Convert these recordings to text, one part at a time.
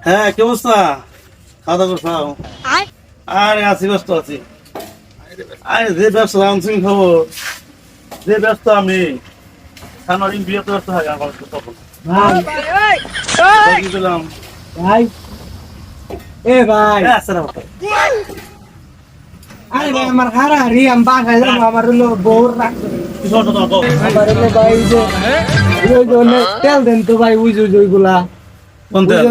হ্যাঁ, কি অবস্থা? খাওয়া দাওয়া করছাও? আরে আছি, ব্যস্ত আছি। আরে যে ব্যস্ত আনছি খবর, যে ব্যস্ত আমি সামনে বিয়েতে ব্যস্ত থাকি আমার তখন ভাই দিলাম। ভাই ভাই আচ্ছা না আরে ভাই আমার হারাহারি আমি বাসায় যাবো আমার হলো বউর রাখছে কিছু অর্থ তোমার আমার হলো ভাই ওই যে তেল দেন তো ভাই ওই যে ওইগুলা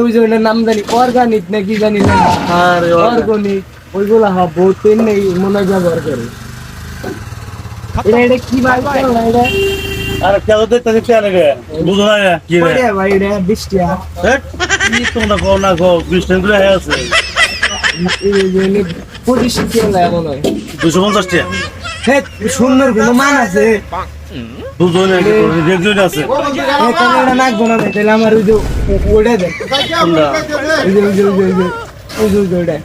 ওই যে ওইটার নাম জানি অর্গানিক না কি জানি না আরে অর্গানিক ওইগুলা হ্যাঁ বউ তেল নেই মনে হয় ব্যবহার করে এটা কি ভাই তেল না এটা আরে কেন দেখতে লাগে বুঝো না কি রে কয়টা ভাই এটা 20 টাকা কি তোমরা গো না গো বিষ্ণু গুলো হয়ে আছে 25 টাকা মনে হয় 250 টাকা হে সুন্দর কোনো মান আছে দুজন রেগুলার আছে এটা নাকবো না তাহলে আমার ওই যে ওইটা দেন তোমরা ওই যে ওই যে ওই যে ওই যে ওই যে ওইটা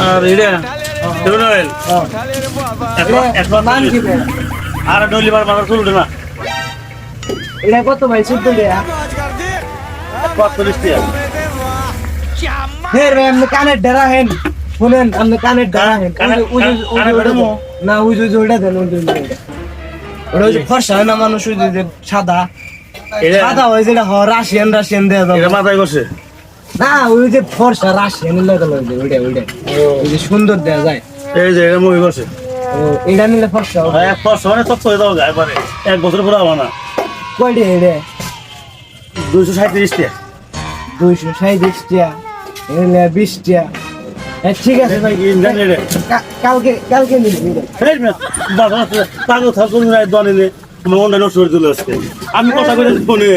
আর এটা কেমন হইল মান কি ভাই আর ডলি বার বার চলবে না এটা কত ভাই 14 টাকা 45 টাকা হে রে আপনি কানের ডেরা হেন শুনেন আপনি কানের ডেরা হেন না ওই যে ওইটা দেন ওই যে ওটা ওই যে ফর্সা হয় না মানুষ ওই যে সাদা সাদা হয় যেটা রাশিয়ান দেওয়া এটা যাবে মাথায় বসে না ওই যে ফর্সা রাশিয়ান লাগাল ওইটা ওই যে সুন্দর দেওয়া যায় এই যে এটা মুভি বসে ও এটা নিলে ফর্সা হবে এক বছর মানে তত্ত্ব হয়ে যাওয়া যায় পারে এক বছর পুরো হবে না কয়টা এটা 237 টাকা 237 টাকা এলে 20 টাকা ঠিক আছে ভাই কালকে নিবি পাগল থাকুন দলে মনটা নষ্ট করে দিল আজকে আমি কথা বলে ফোনে